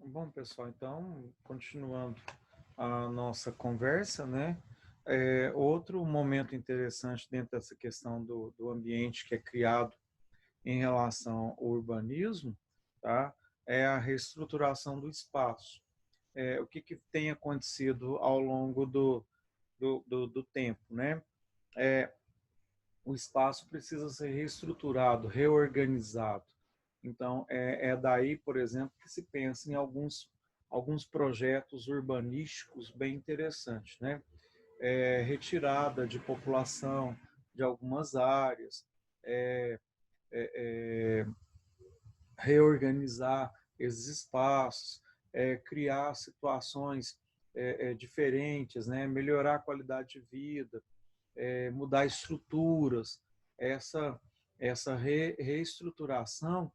Bom, pessoal, então, continuando a nossa conversa, né? Outro momento interessante dentro dessa questão do ambiente que é criado em relação ao urbanismo, tá? É a reestruturação do espaço. O que tem acontecido ao longo do tempo, né? É, o espaço precisa ser reestruturado, reorganizado. Então, é daí, por exemplo, que se pensa em alguns projetos urbanísticos bem interessantes, né? Retirada de população de algumas áreas, é, é, reorganizar esses espaços, criar situações diferentes, né? Melhorar a qualidade de vida, mudar estruturas, essa, essa reestruturação,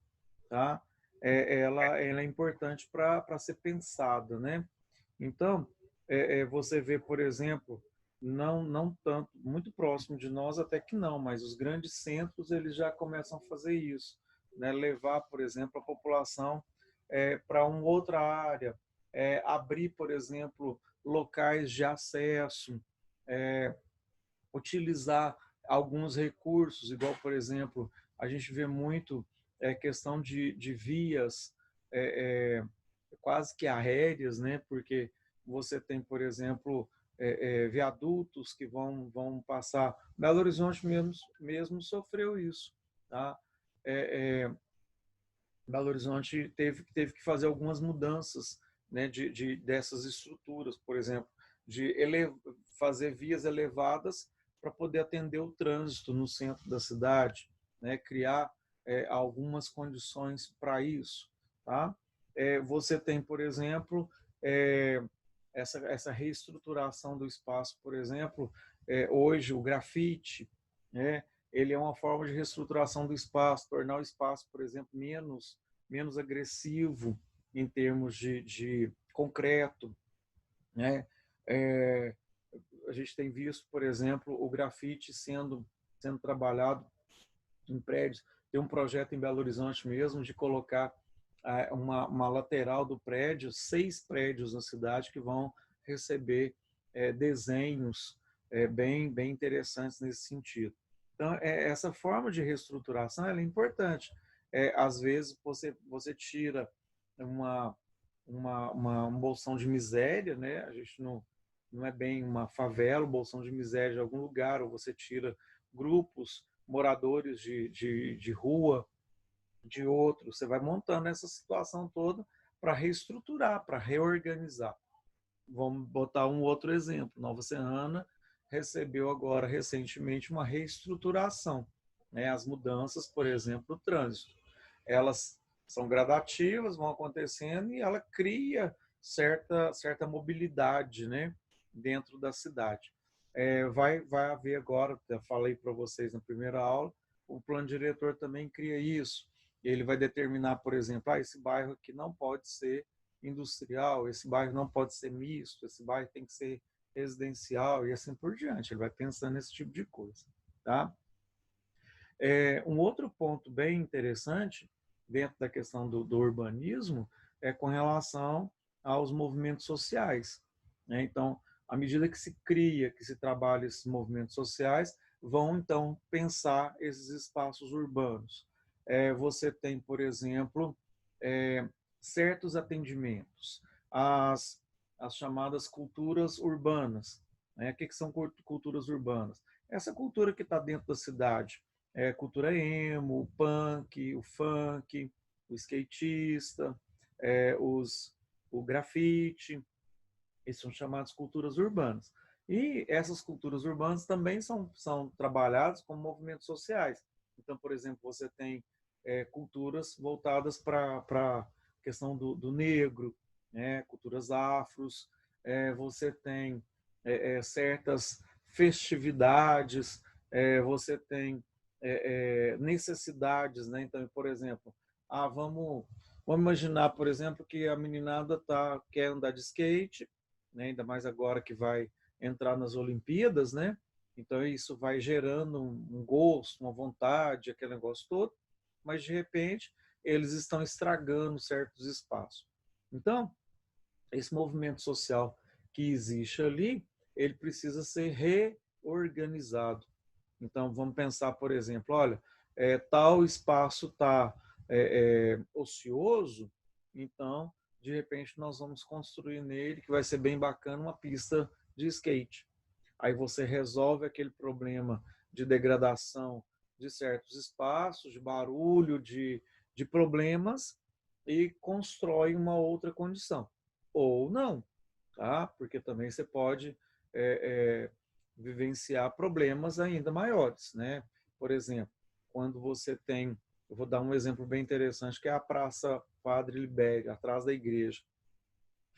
tá? Ela é importante para ser pensada, né? Então, você vê, por exemplo, não tanto, muito próximo de nós até que não, mas os grandes centros eles já começam a fazer isso, né? Levar, por exemplo, a população para uma outra área, abrir, por exemplo, locais de acesso, é, utilizar alguns recursos, igual, por exemplo, a gente vê muito questão de vias é, quase que aéreas, né? Porque você tem, por exemplo, viadutos que vão passar. Belo Horizonte mesmo sofreu isso, tá? É, é, Belo Horizonte teve que fazer algumas mudanças, né, dessas estruturas, por exemplo, fazer vias elevadas para poder atender o trânsito no centro da cidade, né, criar algumas condições para isso. Tá? Você tem, por exemplo, é, essa reestruturação do espaço, por exemplo, hoje o grafite, né, ele é uma forma de reestruturação do espaço, tornar o espaço, por exemplo, menos agressivo em termos de concreto, né? É, a gente tem visto, por exemplo, o grafite sendo trabalhado em prédios. Tem um projeto em Belo Horizonte mesmo de colocar uma lateral do prédio, 6 prédios na cidade que vão receber desenhos bem interessantes nesse sentido. Então, essa forma de reestruturação ela é importante. Às vezes, você tira uma, um bolsão de miséria, né? A gente não é bem uma favela, um bolsão de miséria de algum lugar, ou você tira grupos moradores de rua de outros. Você vai montando essa situação toda para reestruturar, para reorganizar. Vamos botar um outro exemplo. Nova Serrana recebeu agora recentemente uma reestruturação, né? As mudanças, por exemplo, do trânsito. Elas são gradativas, vão acontecendo e ela cria certa mobilidade, né, dentro da cidade. Vai haver agora, eu falei para vocês na primeira aula, o plano diretor também cria isso. Ele vai determinar, por exemplo, esse bairro aqui não pode ser industrial, esse bairro não pode ser misto, esse bairro tem que ser residencial e assim por diante. Ele vai pensando nesse tipo de coisa. Tá? Um outro ponto bem interessante dentro da questão do urbanismo é com relação aos movimentos sociais, né? Então, à medida que se cria, que se trabalha esses movimentos sociais, vão então pensar esses espaços urbanos. Você tem, por exemplo, é, certos atendimentos, as, as chamadas culturas urbanas. Né? O que são culturas urbanas? Essa cultura que está dentro da cidade, cultura emo, o punk, o funk, o skatista, o grafite, esses são chamados culturas urbanas. E essas culturas urbanas também são trabalhadas como movimentos sociais. Então, por exemplo, você tem culturas voltadas para a questão do negro, né? Culturas afros, você tem certas festividades, você tem necessidades, né? Então, por exemplo, vamos imaginar, por exemplo, que a meninada quer andar de skate, né? Ainda mais agora que vai entrar nas Olimpíadas, né? Então isso vai gerando um gosto, uma vontade, aquele negócio todo, mas de repente eles estão estragando certos espaços. Então, esse movimento social que existe ali, ele precisa ser reorganizado. Então, vamos pensar, por exemplo, olha, tal espaço está ocioso, então, de repente, nós vamos construir nele, que vai ser bem bacana, uma pista de skate. Aí você resolve aquele problema de degradação de certos espaços, de barulho, de problemas, e constrói uma outra condição. Ou não, tá? Porque também você pode vivenciar problemas ainda maiores, né? Por exemplo, quando você tem, eu vou dar um exemplo bem interessante, que é a Praça Padre Libério, atrás da igreja.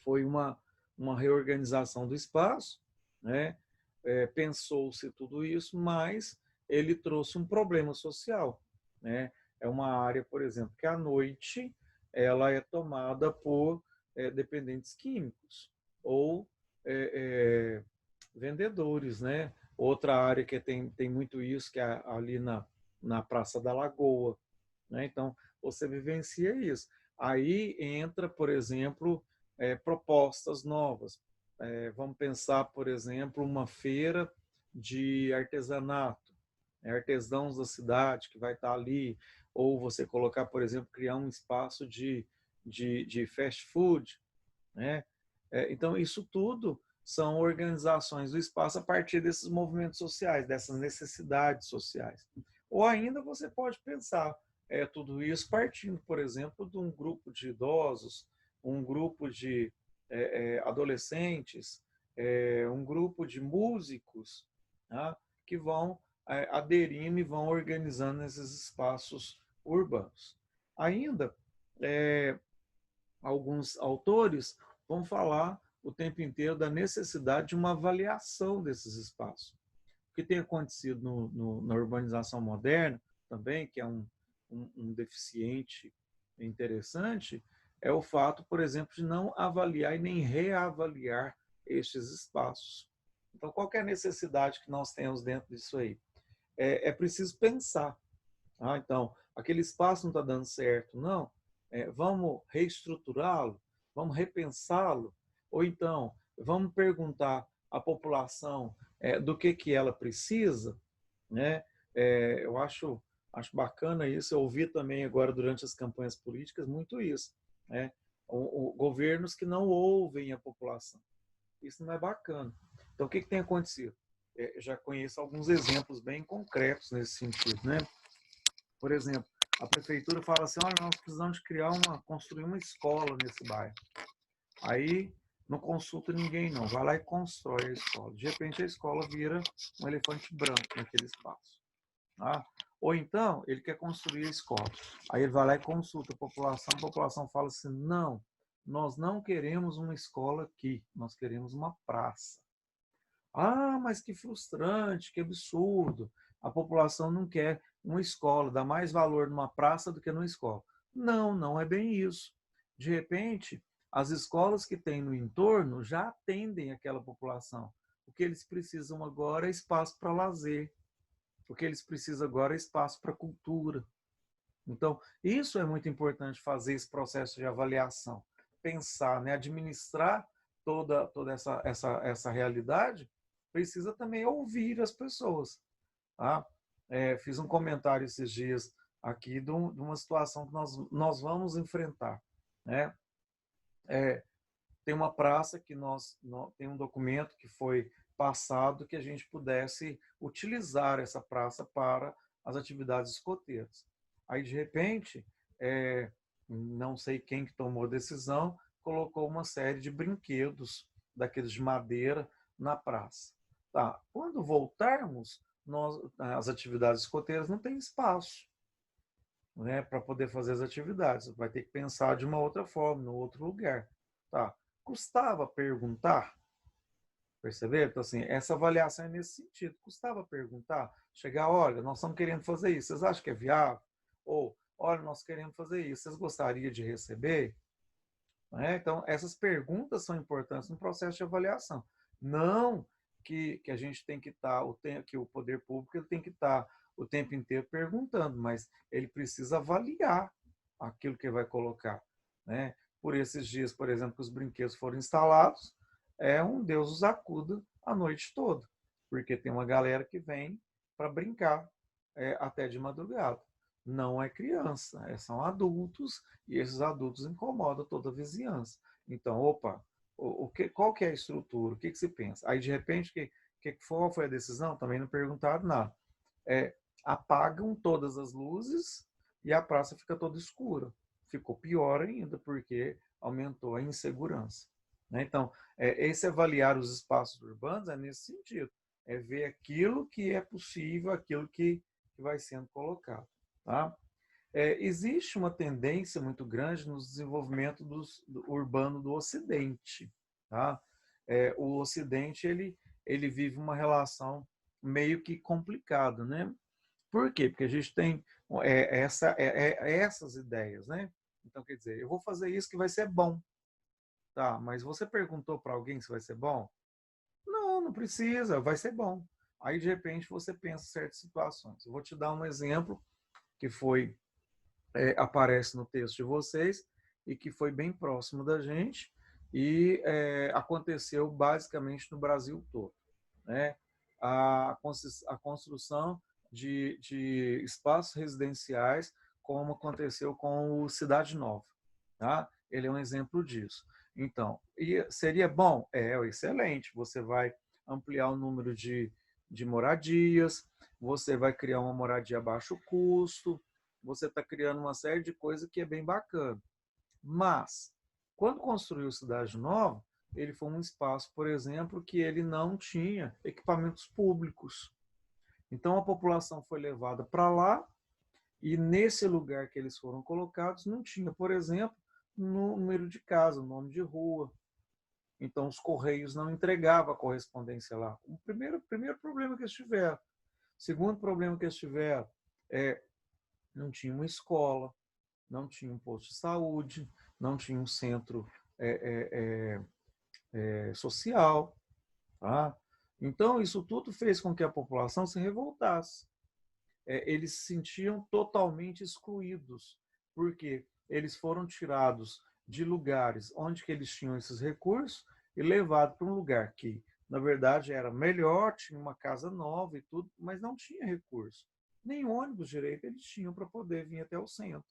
Foi uma reorganização do espaço, né? Pensou-se tudo isso, mas ele trouxe um problema social, né? É uma área, por exemplo, que à noite ela é tomada por dependentes químicos ou é, vendedores, né? Outra área que tem muito isso, que é ali na Praça da Lagoa, né? Então, você vivencia isso. Aí entra, por exemplo, propostas novas. Vamos pensar, por exemplo, uma feira de artesanato, artesãos da cidade que vai estar ali, ou você colocar, por exemplo, criar um espaço de fast food, né? Então, isso tudo são organizações do espaço a partir desses movimentos sociais, dessas necessidades sociais. Ou ainda você pode pensar tudo isso partindo, por exemplo, de um grupo de idosos, um grupo de adolescentes, um grupo de músicos, tá? Que vão aderindo e vão organizando esses espaços urbanos. Ainda, alguns autores vão falar o tempo inteiro da necessidade de uma avaliação desses espaços. O que tem acontecido na urbanização moderna também, que é um deficiente interessante, é o fato, por exemplo, de não avaliar e nem reavaliar estes espaços. Então, qual é a necessidade que nós temos dentro disso aí? É preciso pensar. Então, aquele espaço não está dando certo, não. Vamos reestruturá-lo, vamos repensá-lo, ou então vamos perguntar à população do que ela precisa, né? Eu acho bacana isso. Eu ouvi também agora durante as campanhas políticas muito isso, né? Governos que não ouvem a população. Isso não é bacana. Então, o que tem acontecido? Eu já conheço alguns exemplos bem concretos nesse sentido, né? Por exemplo, a prefeitura fala assim: olha, nós precisamos de construir uma escola nesse bairro. Aí não consulta ninguém, não. Vai lá e constrói a escola. De repente a escola vira um elefante branco naquele espaço. Tá? Ou então ele quer construir a escola. Aí ele vai lá e consulta a população fala assim: não, nós não queremos uma escola aqui, nós queremos uma praça. Ah, mas que frustrante, que absurdo. A população não quer uma escola, dá mais valor numa praça do que numa escola. Não, não é bem isso. De repente, as escolas que tem no entorno já atendem aquela população. O que eles precisam agora é espaço para lazer. O que eles precisam agora é espaço para cultura. Então, isso é muito importante fazer esse processo de avaliação. Pensar, né, administrar toda essa realidade, precisa também ouvir as pessoas. Tá? Fiz um comentário esses dias aqui de uma situação que nós vamos enfrentar. Né? Tem uma praça que tem um documento que foi passado que a gente pudesse utilizar essa praça para as atividades escoteiras. Aí, de repente, não sei quem que tomou a decisão, colocou uma série de brinquedos daqueles de madeira na praça. Tá. Quando voltarmos, as atividades escoteiras não tem espaço, né, para poder fazer as atividades. Vai ter que pensar de uma outra forma, no outro lugar. Tá. Custava perguntar? Perceber? Então, assim, essa avaliação é nesse sentido. Custava perguntar? Chegar, olha, nós estamos querendo fazer isso, vocês acham que é viável? Ou, olha, nós queremos fazer isso, vocês gostariam de receber? Então, essas perguntas são importantes no processo de avaliação. Não que a gente tem que estar, que o poder público ele tem que estar o tempo inteiro perguntando, mas ele precisa avaliar aquilo que vai colocar. Né? por esses dias, por exemplo, que os brinquedos foram instalados, um Deus os acuda a noite toda, porque tem uma galera que vem para brincar até de madrugada. Não é criança, são adultos, e esses adultos incomodam toda a vizinhança. Então, opa, qual que é a estrutura? O que se pensa? Aí, de repente, qual foi a decisão? Também não perguntaram nada. Apagam todas as luzes e a praça fica toda escura. Ficou pior ainda, porque aumentou a insegurança. Né? Então, esse avaliar os espaços urbanos é nesse sentido. É ver aquilo que é possível, aquilo que vai sendo colocado. Tá? Existe uma tendência muito grande no desenvolvimento urbano do Ocidente. Tá? O Ocidente ele vive uma relação meio que complicada. Né? Por quê? Porque a gente tem essas ideias. Né? Então, quer dizer, eu vou fazer isso que vai ser bom. Tá, mas você perguntou para alguém se vai ser bom? Não, não precisa, vai ser bom. Aí, de repente, você pensa em certas situações. Eu vou te dar um exemplo que aparece no texto de vocês e que foi bem próximo da gente e aconteceu basicamente no Brasil todo. Né? A construção de espaços residenciais, como aconteceu com o Cidade Nova. Tá? Ele é um exemplo disso. Então, seria bom? Excelente. Você vai ampliar o número de moradias, você vai criar uma moradia a baixo custo, você está criando uma série de coisas que é bem bacana. Mas, quando construiu Cidade Nova, ele foi um espaço, por exemplo, que ele não tinha equipamentos públicos. Então, a população foi levada para lá e nesse lugar que eles foram colocados não tinha, por exemplo, número de casa, nome de rua. Então, os Correios não entregavam a correspondência lá. O primeiro problema que eles tiveram. Segundo problema que eles tiveram não tinha uma escola, não tinha um posto de saúde, não tinha um centro social. Tá? Então, isso tudo fez com que a população se revoltasse. Eles se sentiam totalmente excluídos, porque eles foram tirados de lugares onde que eles tinham esses recursos e levados para um lugar que, na verdade, era melhor, tinha uma casa nova e tudo, mas não tinha recurso. Nem ônibus direito eles tinham para poder vir até o centro.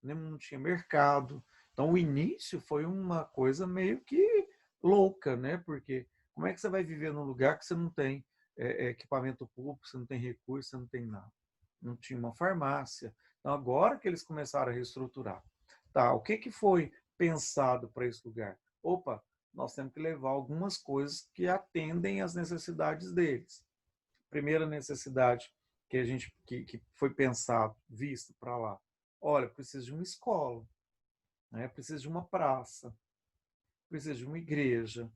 Não tinha mercado. Então, o início foi uma coisa meio que louca, né? Porque como é que você vai viver num lugar que você não tem equipamento público, você não tem recurso, você não tem nada? Não tinha uma farmácia. Então, agora que eles começaram a reestruturar. Tá, o que foi pensado para esse lugar? Opa, nós temos que levar algumas coisas que atendem às necessidades deles. Primeira necessidade que foi pensado, visto para lá. Olha, precisa de uma escola, né? Precisa de uma praça, precisa de uma igreja.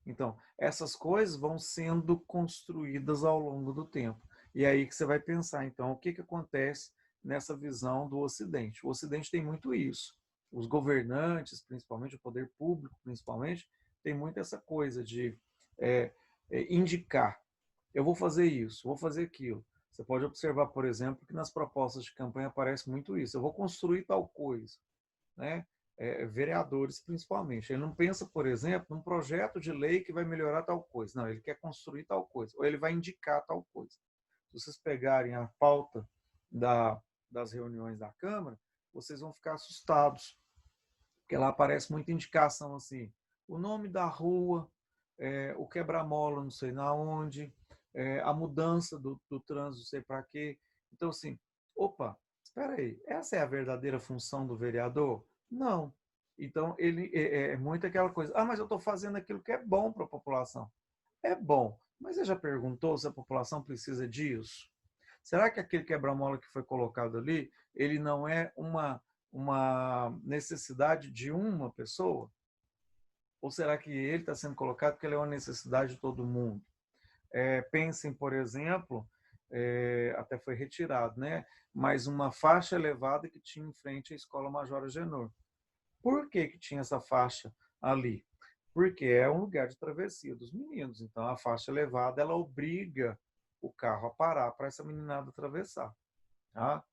Então, essas coisas vão sendo construídas ao longo do tempo. E aí que você vai pensar, então, o que acontece nessa visão do Ocidente? O Ocidente tem muito isso. Os governantes, principalmente, o poder público, principalmente, tem muito essa coisa de indicar. Eu vou fazer isso, vou fazer aquilo. Você pode observar, por exemplo, que nas propostas de campanha aparece muito isso. Eu vou construir tal coisa. Né? Vereadores, principalmente. Ele não pensa, por exemplo, num projeto de lei que vai melhorar tal coisa. Não, ele quer construir tal coisa. Ou ele vai indicar tal coisa. Se vocês pegarem a pauta das reuniões da Câmara, vocês vão ficar assustados. Porque lá aparece muita indicação assim. O nome da rua, o quebra-mola não sei na onde, a mudança do trânsito, não sei para quê. Então, assim, opa, espera aí, essa é a verdadeira função do vereador? Não. Então, ele é muito aquela coisa, mas eu estou fazendo aquilo que é bom para a população. É bom, mas você já perguntou se a população precisa disso? Será que aquele quebra-mola que foi colocado ali, ele não é uma necessidade de uma pessoa? Ou será que ele está sendo colocado porque ele é uma necessidade de todo mundo? Pensem, por exemplo, até foi retirado, né? Mas uma faixa elevada que tinha em frente à Escola Major Agenor. Por que tinha essa faixa ali? Porque é um lugar de travessia dos meninos. Então, a faixa elevada, ela obriga o carro a parar para essa meninada atravessar. Tá?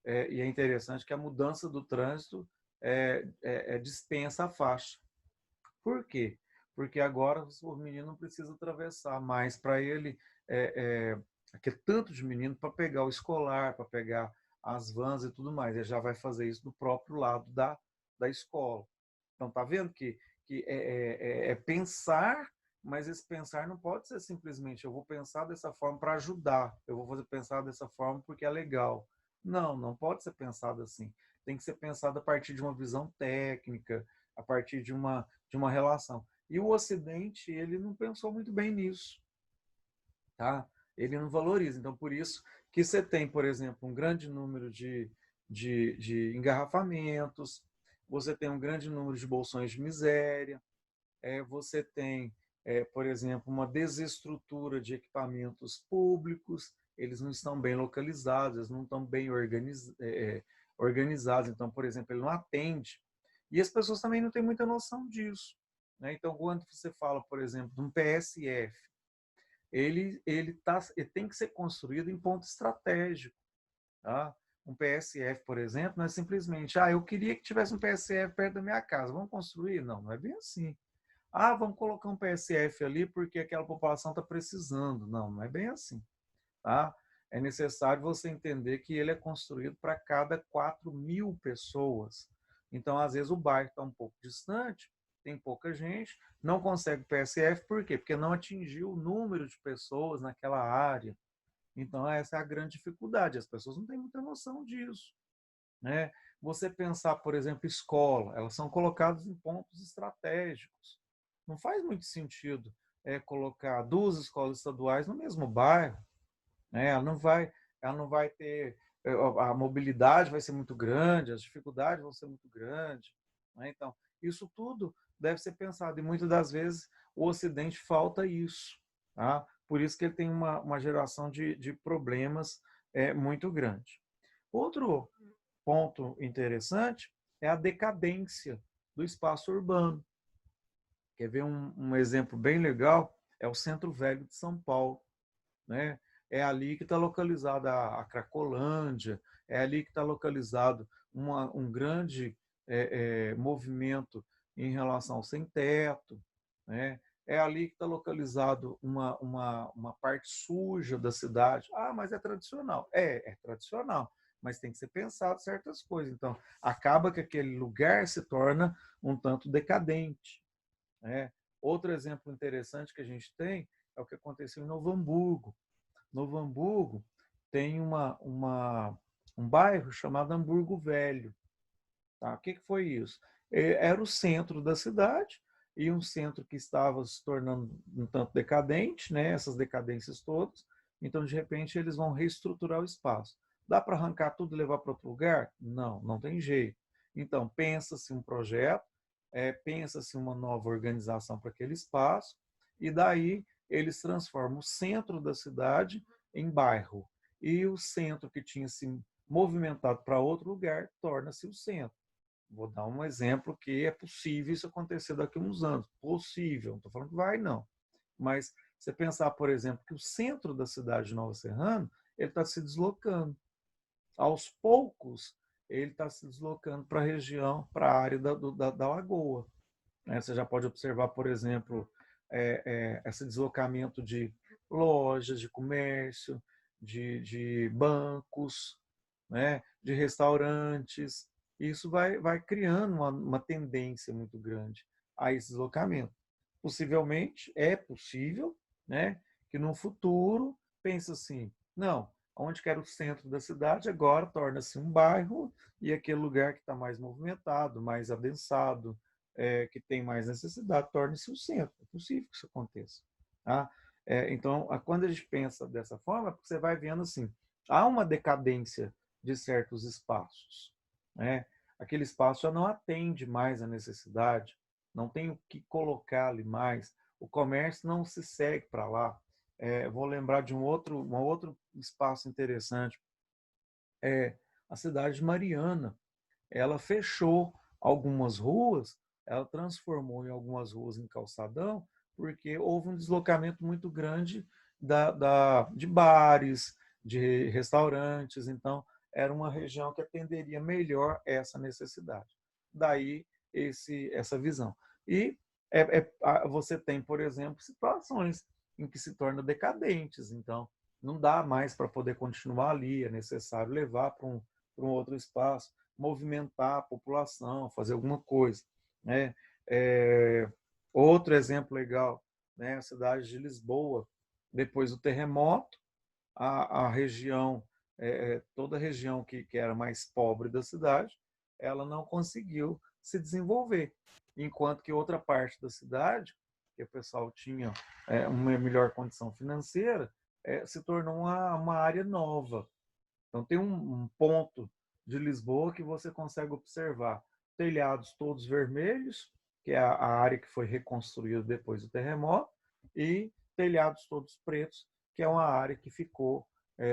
E é interessante que a mudança do trânsito dispensa a faixa. Por quê? Porque agora o menino não precisa atravessar mais para ele aquele tanto de menino para pegar o escolar, para pegar as vans e tudo mais. Ele já vai fazer isso do próprio lado da escola. Então, tá vendo que é pensar, mas esse pensar não pode ser simplesmente eu vou pensar dessa forma para ajudar, eu vou pensar dessa forma porque é legal. Não, não pode ser pensado assim. Tem que ser pensado a partir de uma visão técnica, a partir de uma relação. E o Ocidente, ele não pensou muito bem nisso, tá? Ele não valoriza. Então, por isso que você tem, por exemplo, um grande número de engarrafamentos, você tem um grande número de bolsões de miséria, você tem, por exemplo, uma desestrutura de equipamentos públicos, eles não estão bem localizados, eles não estão bem organizados. Então, por exemplo, ele não atende. E as pessoas também não têm muita noção disso, né? Então, quando você fala, por exemplo, de um PSF, ele tem que ser construído em ponto estratégico. Tá? Um PSF, por exemplo, não é simplesmente, eu queria que tivesse um PSF perto da minha casa, vamos construir? Não, não é bem assim. Vamos colocar um PSF ali porque aquela população está precisando. Não, não é bem assim. Tá? É necessário você entender que ele é construído para cada 4.000 pessoas. Então, às vezes, o bairro está um pouco distante, tem pouca gente, não consegue PSF, por quê? Porque não atingiu o número de pessoas naquela área. Então, essa é a grande dificuldade, as pessoas não têm muita noção disso. Né? Você pensar, por exemplo, escola, elas são colocadas em pontos estratégicos. Não faz muito sentido colocar duas escolas estaduais no mesmo bairro. Né? Ela não vai ter, a mobilidade vai ser muito grande, as dificuldades vão ser muito grandes. Né? Então, isso tudo deve ser pensado e muitas das vezes o Ocidente falta isso. Tá? Por isso que ele tem uma geração de problemas muito grande. Outro ponto interessante é a decadência do espaço urbano. Quer ver um exemplo bem legal? É o Centro Velho de São Paulo. Né? É ali que está localizada a Cracolândia, é ali que está localizado um grande movimento em relação ao sem-teto. Né? É ali que está localizado uma parte suja da cidade. Mas é tradicional. É tradicional, mas tem que ser pensado certas coisas. Então, acaba que aquele lugar se torna um tanto decadente. Né? Outro exemplo interessante que a gente tem é o que aconteceu em Novo Hamburgo. Novo Hamburgo tem um bairro chamado Hamburgo Velho. Tá? O que foi isso? Era o centro da cidade e um centro que estava se tornando um tanto decadente, né? Essas decadências todas. Então, de repente, eles vão reestruturar o espaço. Dá para arrancar tudo e levar para outro lugar? Não, não tem jeito. Então, pensa-se um projeto, pensa-se uma nova organização para aquele espaço, e daí eles transformam o centro da cidade em bairro. E o centro que tinha se movimentado para outro lugar torna-se o centro. Vou dar um exemplo que é possível isso acontecer daqui a uns anos. Possível, não estou falando que vai, não. Mas você pensar, por exemplo, que o centro da cidade de Nova Serrana ele está se deslocando. Aos poucos, ele está se deslocando para a região, para a área da lagoa. Você já pode observar, por exemplo, esse deslocamento de lojas, de comércio, de bancos, né, de restaurantes. Isso vai criando uma tendência muito grande a esse deslocamento. Possivelmente, é possível, né, que no futuro pense assim, não, onde que era o centro da cidade, agora torna-se um bairro e aquele lugar que está mais movimentado, mais adensado, que tem mais necessidade, torne-se o centro. É possível que isso aconteça. Tá? Então, quando a gente pensa dessa forma, você vai vendo assim, há uma decadência de certos espaços. Né? Aquele espaço já não atende mais a necessidade, não tem o que colocar ali mais, o comércio não se segue para lá. Vou lembrar de um outro espaço interessante, a cidade de Mariana. Ela fechou algumas ruas, ela transformou em algumas ruas em calçadão, porque houve um deslocamento muito grande de bares, de restaurantes, então era uma região que atenderia melhor essa necessidade. daí essa visão. E você tem, por exemplo, situações em que se tornam decadentes, então não dá mais para poder continuar ali, é necessário levar para um outro espaço, movimentar a população, fazer alguma coisa, né? Outro exemplo legal, né? A cidade de Lisboa, depois do terremoto, a região, toda a região que era mais pobre da cidade, ela não conseguiu se desenvolver, enquanto que outra parte da cidade, que o pessoal tinha uma melhor condição financeira, se tornou uma área nova. Então tem um ponto de Lisboa que você consegue observar telhados todos vermelhos, que é a área que foi reconstruída depois do terremoto, e telhados todos pretos, que é uma área que ficou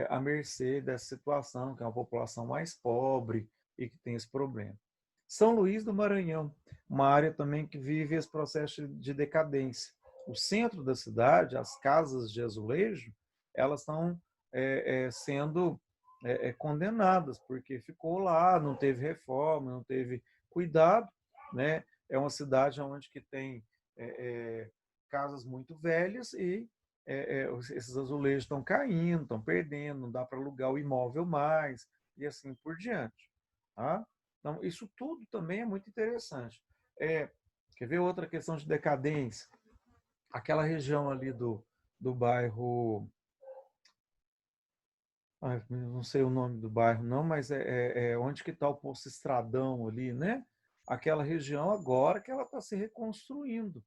à mercê dessa situação, que é uma população mais pobre e que tem esse problema. São Luís do Maranhão, uma área também que vive esse processo de decadência. O centro da cidade, as casas de azulejo, elas estão sendo condenadas, porque ficou lá, não teve reforma, não teve cuidado, né? É uma cidade onde que tem casas muito velhas e esses azulejos estão caindo, estão perdendo, não dá para alugar o imóvel mais, e assim por diante. Tá? Então, isso tudo também é muito interessante. Quer ver outra questão de decadência? Aquela região ali do bairro, não sei o nome do bairro não, mas onde que está o Poço Estradão ali, né? Aquela região agora que ela está se reconstruindo.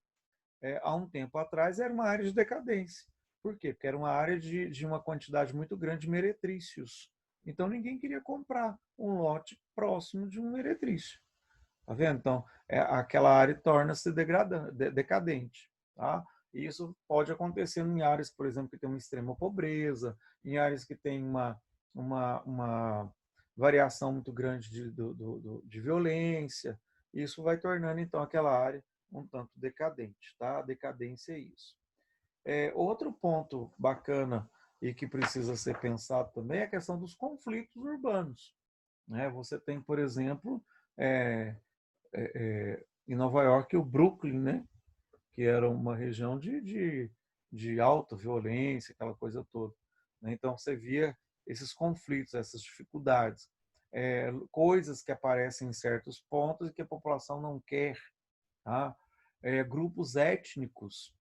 Há um tempo atrás era uma área de decadência. Por quê? Porque era uma área de uma quantidade muito grande de meretrícios. Então ninguém queria comprar um lote próximo de um meretrício. Tá vendo? Então, aquela área torna-se decadente. Tá? E isso pode acontecer em áreas, por exemplo, que tem uma extrema pobreza, em áreas que tem uma variação muito grande de violência. Isso vai tornando, então, aquela área um tanto decadente. Tá? A decadência é isso. Outro ponto bacana e que precisa ser pensado também é a questão dos conflitos urbanos. Né? Você tem, por exemplo, em Nova York, o Brooklyn, né? Que era uma região de alta violência, aquela coisa toda. Né? Então, você via esses conflitos, essas dificuldades, coisas que aparecem em certos pontos e que a população não quer. Tá? Grupos étnicos,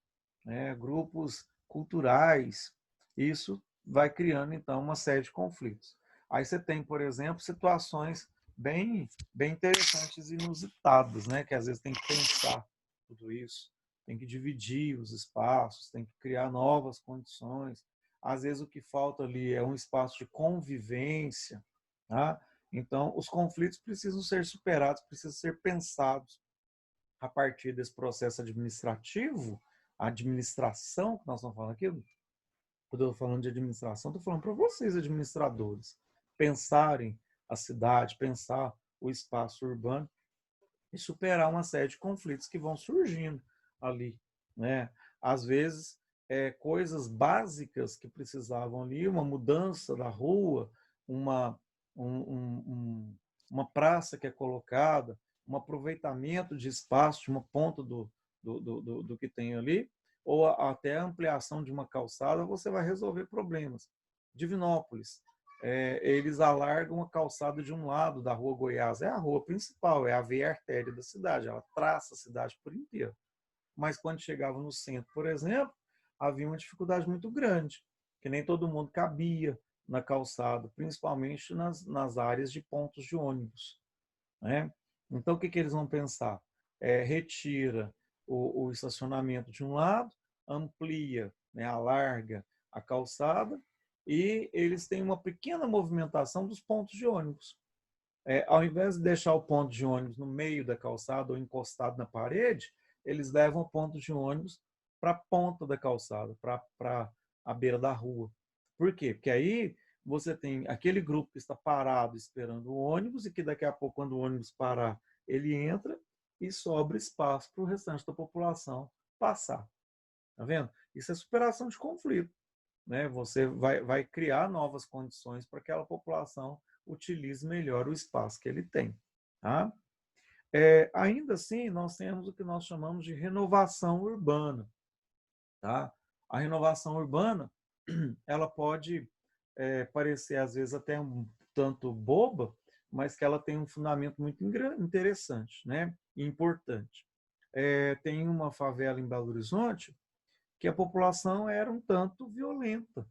né? Grupos culturais, isso vai criando, então, uma série de conflitos. Aí você tem, por exemplo, situações bem interessantes e inusitadas, né? Que às vezes tem que pensar tudo isso, tem que dividir os espaços, tem que criar novas condições. Às vezes o que falta ali é um espaço de convivência, tá? Então, os conflitos precisam ser superados, precisam ser pensados a partir desse processo administrativo, a administração que nós estamos falando aqui. Quando eu estou falando de administração, estou falando para vocês, administradores, pensarem a cidade, pensar o espaço urbano e superar uma série de conflitos que vão surgindo ali, né? Às vezes, coisas básicas que precisavam ali, uma mudança da rua, uma, uma praça que é colocada, um aproveitamento de espaço de uma ponta do que tem ali, ou até a ampliação de uma calçada, você vai resolver problemas. Divinópolis, eles alargam a calçada de um lado da rua Goiás, é a rua principal, é a veia artéria da cidade, ela traça a cidade por inteiro. Mas quando chegava no centro, por exemplo, havia uma dificuldade muito grande, que nem todo mundo cabia na calçada, principalmente nas áreas de pontos de ônibus. Né? Então, o que eles vão pensar? Retira o estacionamento de um lado, amplia, né, alarga a calçada e eles têm uma pequena movimentação dos pontos de ônibus. Ao invés de deixar o ponto de ônibus no meio da calçada ou encostado na parede, eles levam o ponto de ônibus para a ponta da calçada, para a beira da rua. Por quê? Porque aí você tem aquele grupo que está parado esperando o ônibus e que daqui a pouco, quando o ônibus parar, ele entra e sobra espaço para o restante da população passar. Tá vendo? Isso é superação de conflito. Né? Você vai criar novas condições para que aquela população utilize melhor o espaço que ele tem. Tá? Ainda assim, nós temos o que nós chamamos de renovação urbana. Tá? A renovação urbana, ela pode parecer às vezes até um tanto boba, mas que ela tem um fundamento muito interessante, né? E importante. Tem uma favela em Belo Horizonte que a população era um tanto violenta.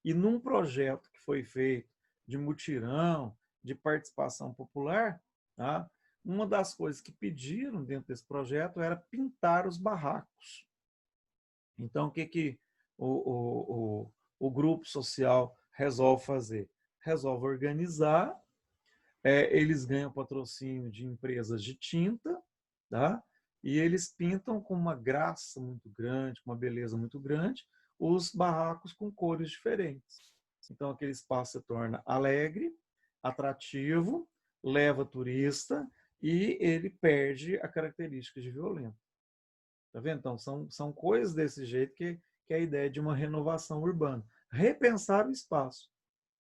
E num projeto que foi feito de mutirão, de participação popular, tá? Uma das coisas que pediram dentro desse projeto era pintar os barracos. Então, o que, que o grupo social resolve fazer? Resolve organizar, eles ganham patrocínio de empresas de tinta, tá? E eles pintam com uma graça muito grande, com uma beleza muito grande, os barracos com cores diferentes. Então, aquele espaço se torna alegre, atrativo, leva turista e ele perde a característica de violento. Tá vendo? Então, são coisas desse jeito que é a ideia de uma renovação urbana. Repensar o espaço.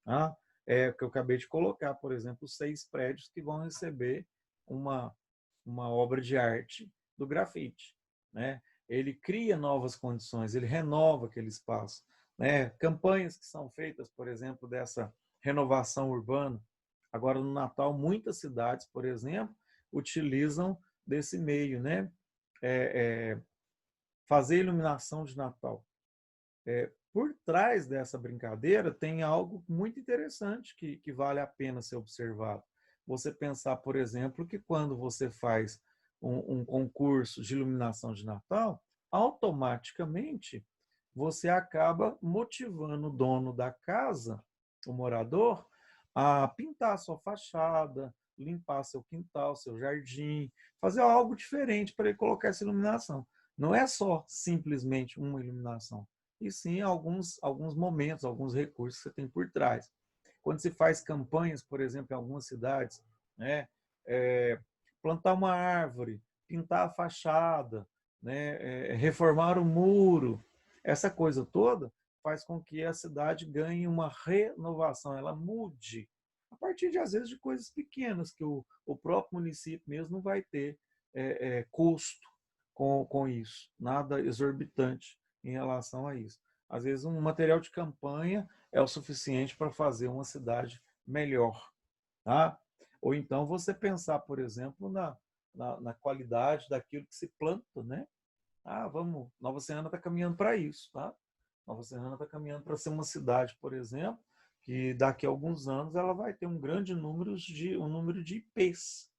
Tá? É o que eu acabei de colocar, por exemplo, os 6 prédios que vão receber uma, uma obra de arte do grafite. Né? Ele cria novas condições, ele renova aquele espaço. Né? Campanhas que são feitas, por exemplo, dessa renovação urbana. Agora, no Natal, muitas cidades, por exemplo, utilizam desse meio, né? É, fazer iluminação de Natal. Por trás dessa brincadeira tem algo muito interessante que vale a pena ser observado. Você pensar, por exemplo, que quando você faz um concurso de iluminação de Natal, automaticamente você acaba motivando o dono da casa, o morador, a pintar sua fachada, limpar seu quintal, seu jardim, fazer algo diferente para ele colocar essa iluminação. Não é só simplesmente uma iluminação, e sim alguns momentos, alguns recursos que você tem por trás. Quando se faz campanhas, por exemplo, em algumas cidades, né, plantar uma árvore, pintar a fachada, né, reformar o muro, essa coisa toda faz com que a cidade ganhe uma renovação, ela mude, a partir de, às vezes, de coisas pequenas, que o próprio município mesmo não vai ter custo com isso, nada exorbitante em relação a isso. Às vezes, um material de campanha é o suficiente para fazer uma cidade melhor. Tá? Ou então você pensar, por exemplo, na qualidade daquilo que se planta, né? Vamos, Nova Serrana está caminhando para isso, tá? Nova Serrana está caminhando para ser uma cidade, por exemplo, que daqui a alguns anos ela vai ter um número de IPs.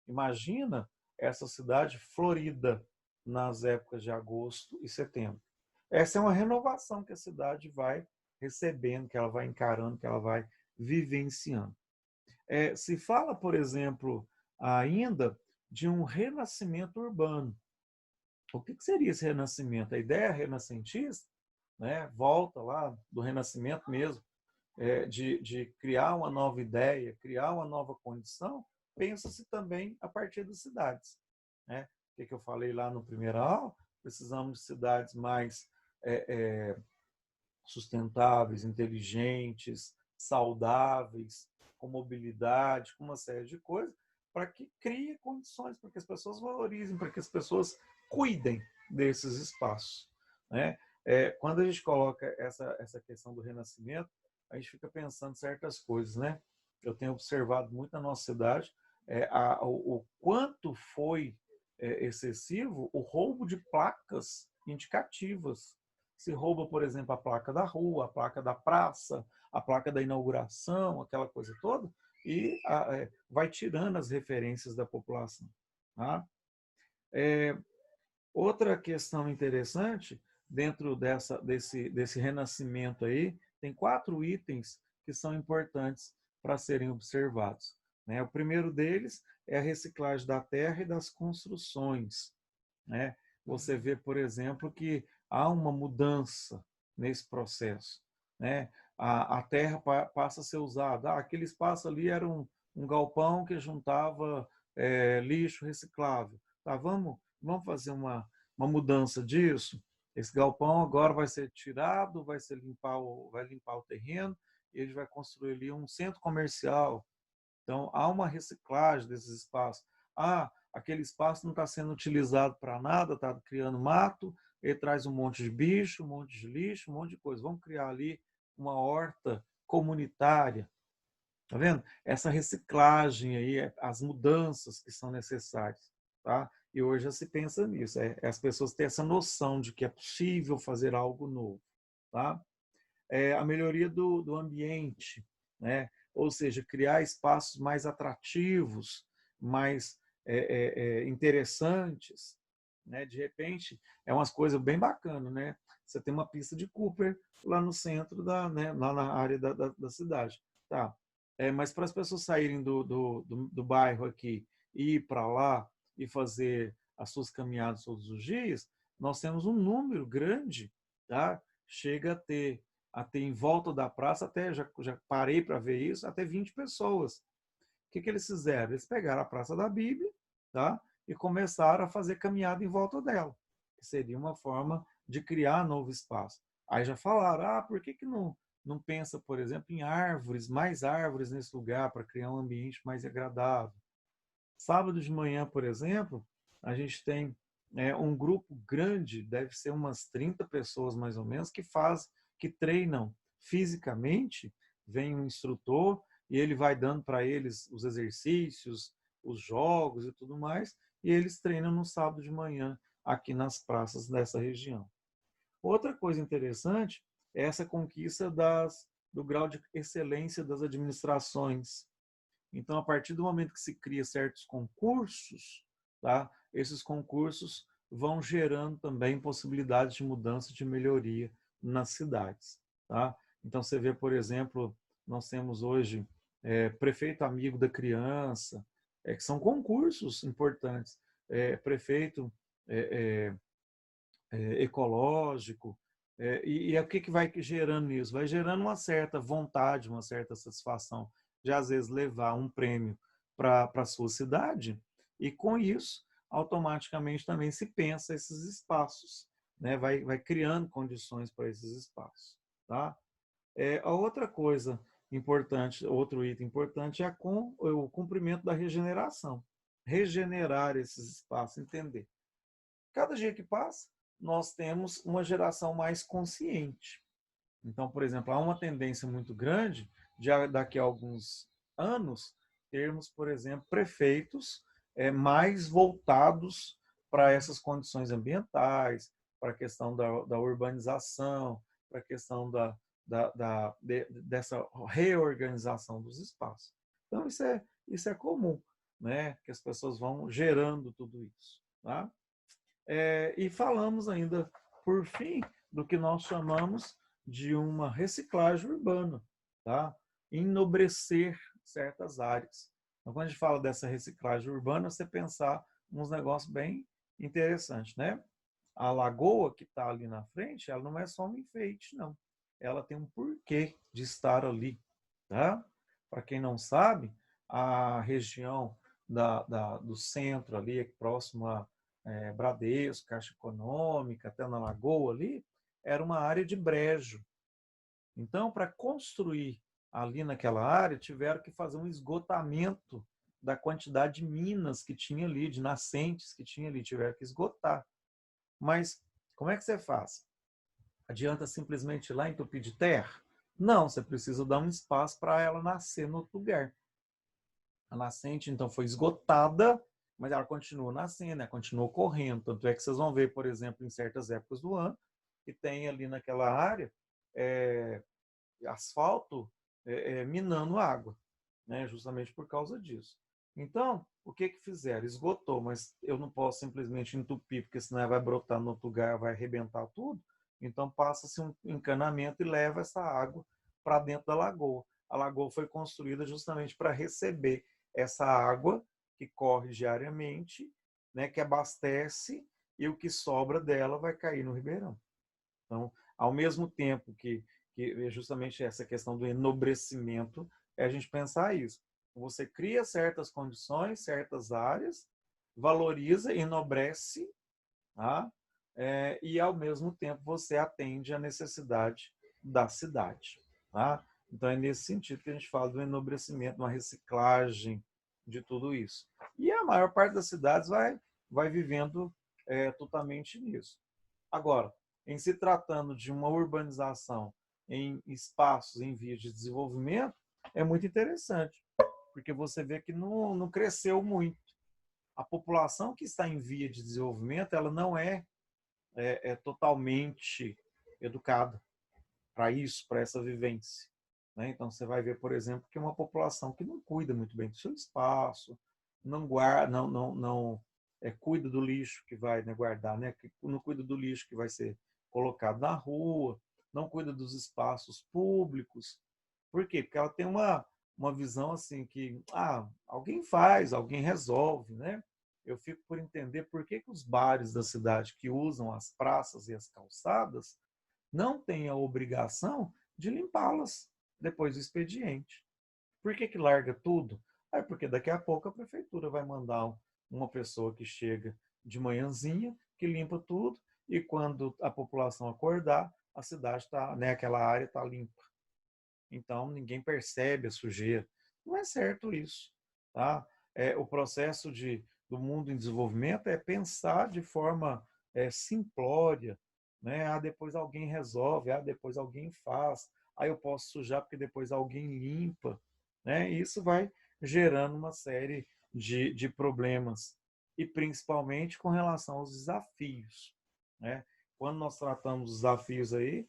Imagina essa cidade florida nas épocas de agosto e setembro. Essa é uma renovação que a cidade vai recebendo, que ela vai encarando, que ela vai vivenciando. Se fala, por exemplo, ainda de um renascimento urbano. O que seria esse renascimento? A ideia renascentista, né, volta lá do renascimento mesmo, de criar uma nova ideia, criar uma nova condição, pensa-se também a partir das cidades. Né? O que eu falei lá no primeiro aula? Precisamos de cidades mais sustentáveis, inteligentes, saudáveis, com mobilidade, com uma série de coisas, para que crie condições, para que as pessoas valorizem, para que as pessoas cuidem desses espaços. Né? Quando a gente coloca essa questão do renascimento, a gente fica pensando certas coisas. Né? Eu tenho observado muito na nossa cidade o quanto foi excessivo o roubo de placas indicativas. Se rouba, por exemplo, a placa da rua, a placa da praça, a placa da inauguração, aquela coisa toda, e vai tirando as referências da população. Tá? Outra questão interessante, dentro desse renascimento aí, tem 4 itens que são importantes para serem observados. Né? O primeiro deles é a reciclagem da terra e das construções. Né? Você vê, por exemplo, que há uma mudança nesse processo. Né? A terra passa a ser usada. Aquele espaço ali era um galpão que juntava lixo reciclável. Tá, vamos fazer uma mudança disso? Esse galpão agora vai ser tirado, vai limpar o terreno, e ele vai construir ali um centro comercial. Então, há uma reciclagem desses espaços. aquele espaço não está sendo utilizado para nada, está criando mato, ele traz um monte de bicho, um monte de lixo, um monte de coisa. Vamos criar ali uma horta comunitária. Tá vendo? Essa reciclagem aí, as mudanças que são necessárias, tá? E hoje já se pensa nisso, as pessoas têm essa noção de que é possível fazer algo novo, tá? A melhoria do ambiente, né? Ou seja, criar espaços mais atrativos, mais interessantes, né? De repente, é umas coisas bem bacanas, né? Você tem uma pista de Cooper lá no centro, né? Lá na área da cidade. Tá. Mas para as pessoas saírem do bairro aqui e ir para lá e fazer as suas caminhadas todos os dias, nós temos um número grande, tá? Chega a ter em volta da praça, até já parei para ver isso, até 20 pessoas. O que eles fizeram? Eles pegaram a Praça da Bíblia, tá? E começaram a fazer caminhada em volta dela, que seria uma forma de criar novo espaço. Aí já falaram, por que não pensa, por exemplo, em árvores, mais árvores nesse lugar, para criar um ambiente mais agradável? Sábado de manhã, por exemplo, a gente tem um grupo grande, deve ser umas 30 pessoas mais ou menos, que treinam fisicamente, vem um instrutor e ele vai dando para eles os exercícios, os jogos e tudo mais, e eles treinam no sábado de manhã aqui nas praças dessa região. Outra coisa interessante é essa conquista do grau de excelência das administrações. Então, a partir do momento que se cria certos concursos, tá? Esses concursos vão gerando também possibilidades de mudança, de melhoria nas cidades. Tá? Então, você vê, por exemplo, nós temos hoje prefeito amigo da criança, que são concursos importantes. Prefeito ecológico. E o que vai gerando isso? Vai gerando uma certa vontade, uma certa satisfação de, às vezes, levar um prêmio para a sua cidade, e com isso, automaticamente também se pensa esses espaços, né? Vai criando condições para esses espaços. Tá? A outra coisa importante, outro item importante é o cumprimento da regeneração. Regenerar esses espaços, entender. Cada dia que passa, nós temos uma geração mais consciente. Então, por exemplo, há uma tendência muito grande de daqui a alguns anos termos, por exemplo, prefeitos mais voltados para essas condições ambientais, para a questão da urbanização, para a questão dessa reorganização dos espaços. Então, isso é comum, né? Que as pessoas vão gerando tudo isso. Tá? E falamos ainda, por fim, do que nós chamamos de uma reciclagem urbana, tá? Enobrecer certas áreas. Então, quando a gente fala dessa reciclagem urbana, você pensar uns negócios bem interessantes, né? A lagoa que está ali na frente, ela não é só um enfeite, não. Ela tem um porquê de estar ali, tá? Para quem não sabe, a região do centro ali, próximo a Bradesco, Caixa Econômica, até na Lagoa ali, era uma área de brejo. Então, para construir ali naquela área, tiveram que fazer um esgotamento da quantidade de minas que tinha ali, de nascentes que tinha ali, tiveram que esgotar. Mas como é que você faz? Adianta simplesmente ir lá entupir de terra? Não, você precisa dar um espaço para ela nascer no outro lugar. A nascente, então, foi esgotada, mas ela continua nascendo, ela continua correndo. Tanto é que vocês vão ver, por exemplo, em certas épocas do ano, que tem ali naquela área asfalto minando água, né? Justamente por causa disso. Então, o que fizeram? Esgotou, mas eu não posso simplesmente entupir, porque senão vai brotar no outro lugar, vai arrebentar tudo. Então, passa-se um encanamento e leva essa água para dentro da lagoa. A lagoa foi construída justamente para receber essa água que corre diariamente, né, que abastece, e o que sobra dela vai cair no ribeirão. Então, ao mesmo tempo que justamente essa questão do enobrecimento, é a gente pensar isso. Você cria certas condições, certas áreas, valoriza, enobrece, tá? E ao mesmo tempo você atende à necessidade da cidade. Tá? Então é nesse sentido que a gente fala do enobrecimento, uma reciclagem de tudo isso. E a maior parte das cidades vai vivendo totalmente nisso. Agora, em se tratando de uma urbanização em espaços em vias de desenvolvimento, é muito interessante, porque você vê que não cresceu muito. A população que está em via de desenvolvimento, ela não é totalmente educada para isso, para essa vivência. Né? Então, você vai ver, por exemplo, que é uma população que não cuida muito bem do seu espaço, não guarda, não cuida do lixo que vai guardar, né? Não cuida do lixo que vai ser colocado na rua, não cuida dos espaços públicos. Por quê? Porque ela tem uma visão assim que alguém faz, alguém resolve, né? Eu fico por entender por que os bares da cidade que usam as praças e as calçadas não têm a obrigação de limpá-las depois do expediente. Por que larga tudo? Porque daqui a pouco a prefeitura vai mandar uma pessoa que chega de manhãzinha, que limpa tudo, e quando a população acordar, a cidade está, né, aquela área está limpa. Então, ninguém percebe a sujeira. Não é certo isso. Tá? O processo do mundo em desenvolvimento é pensar de forma simplória. Né? Depois alguém resolve, depois alguém faz, eu posso sujar porque depois alguém limpa. Né? E isso vai gerando uma série de problemas, e principalmente com relação aos desafios. Né? Quando nós tratamos os desafios aí,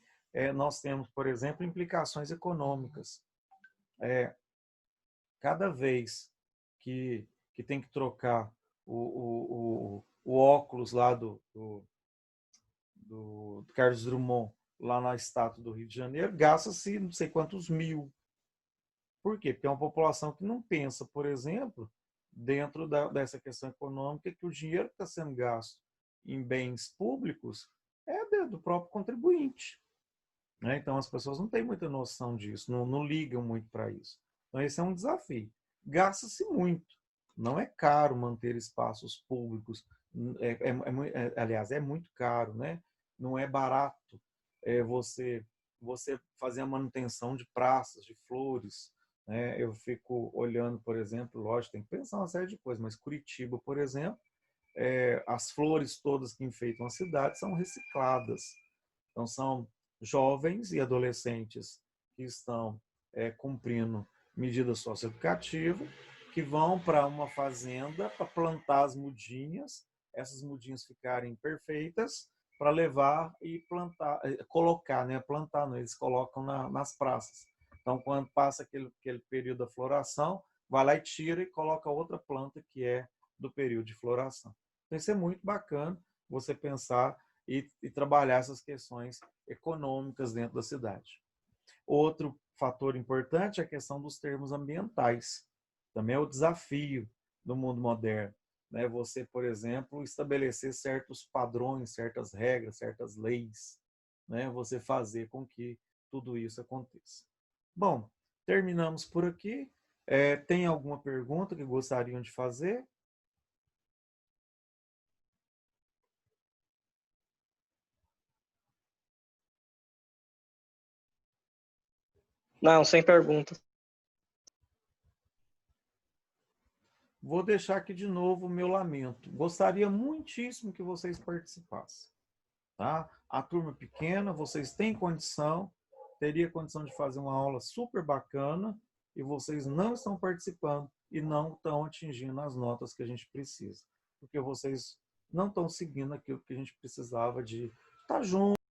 nós temos, por exemplo, implicações econômicas. Cada vez que tem que trocar o óculos lá do Carlos Drummond, lá na estátua do Rio de Janeiro, gasta-se não sei quantos mil. Por quê? Porque é uma população que não pensa, por exemplo, dentro dessa questão econômica, que o dinheiro que está sendo gasto em bens públicos é do próprio contribuinte. Né? Então, as pessoas não têm muita noção disso, não ligam muito para isso. Então, esse é um desafio. Gasta-se muito. Não é caro manter espaços públicos. Aliás, é muito caro. Né? Não é barato você fazer a manutenção de praças, de flores. Né? Eu fico olhando, por exemplo, lógico, tem que pensar uma série de coisas, mas Curitiba, por exemplo, as flores todas que enfeitam a cidade são recicladas. Então, são jovens e adolescentes que estão cumprindo medida socioeducativa, que vão para uma fazenda para plantar as mudinhas, essas mudinhas ficarem perfeitas, para levar e plantar, colocar, né? Plantar, não, eles colocam nas praças. Então, quando passa aquele período da floração, vai lá e tira e coloca outra planta que é do período de floração. Então, isso é muito bacana, você pensar e trabalhar essas questões econômicas dentro da cidade. Outro fator importante é a questão dos termos ambientais. Também é o desafio do mundo moderno. Né? Você, por exemplo, estabelecer certos padrões, certas regras, certas leis. Né? Você fazer com que tudo isso aconteça. Bom, terminamos por aqui. Tem alguma pergunta que gostariam de fazer? Não, sem perguntas. Vou deixar aqui de novo o meu lamento. Gostaria muitíssimo que vocês participassem. Tá? A turma pequena, vocês têm condição, teria condição de fazer uma aula super bacana, e vocês não estão participando e não estão atingindo as notas que a gente precisa. Porque vocês não estão seguindo aquilo que a gente precisava de estar junto,